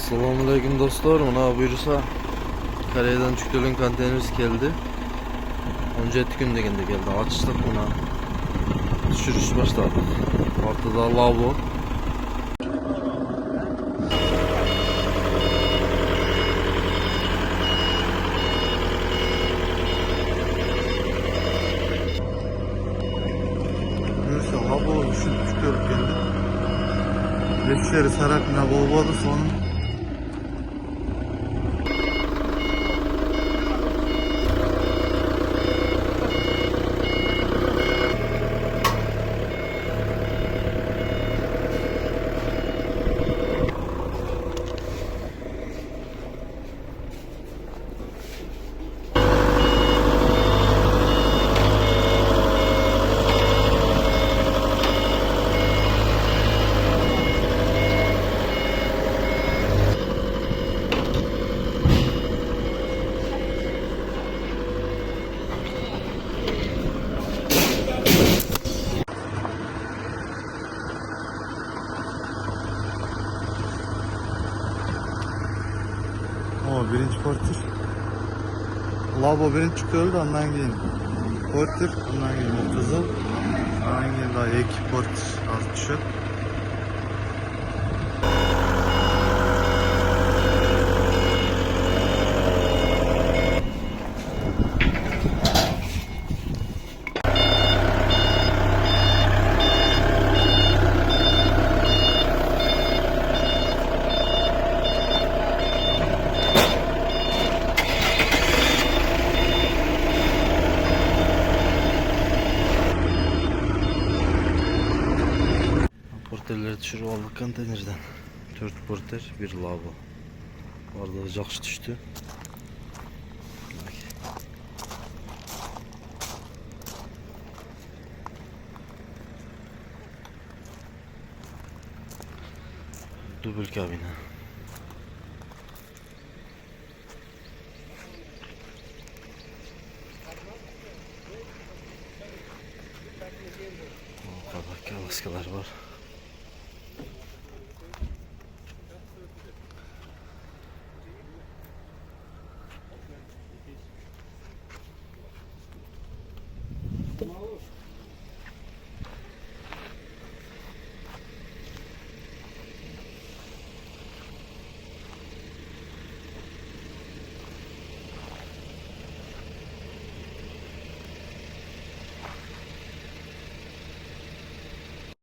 Selamünaleyküm dostlar. Buna buyursa Karya'dan çıktığın konteynerimiz geldi. Önceki gün de geldi. Açtık buna. Düşürüş başladı. Ortada lavabo. Buyursa lavabo düşürüp geldi. Beşleri sarapına boğuladı sonra. O birinci portir. Lavabo birinci çıktı öldü ondan giyin. Portir ondan giyin. Murtaza. Ondan giyin daha iki portir artışı. Porterleri düşürüp aldık konteynerden. 4 porter, bir lavabo. Orada jakşı düştü. Duble kabine. O kadar kalaskalar var.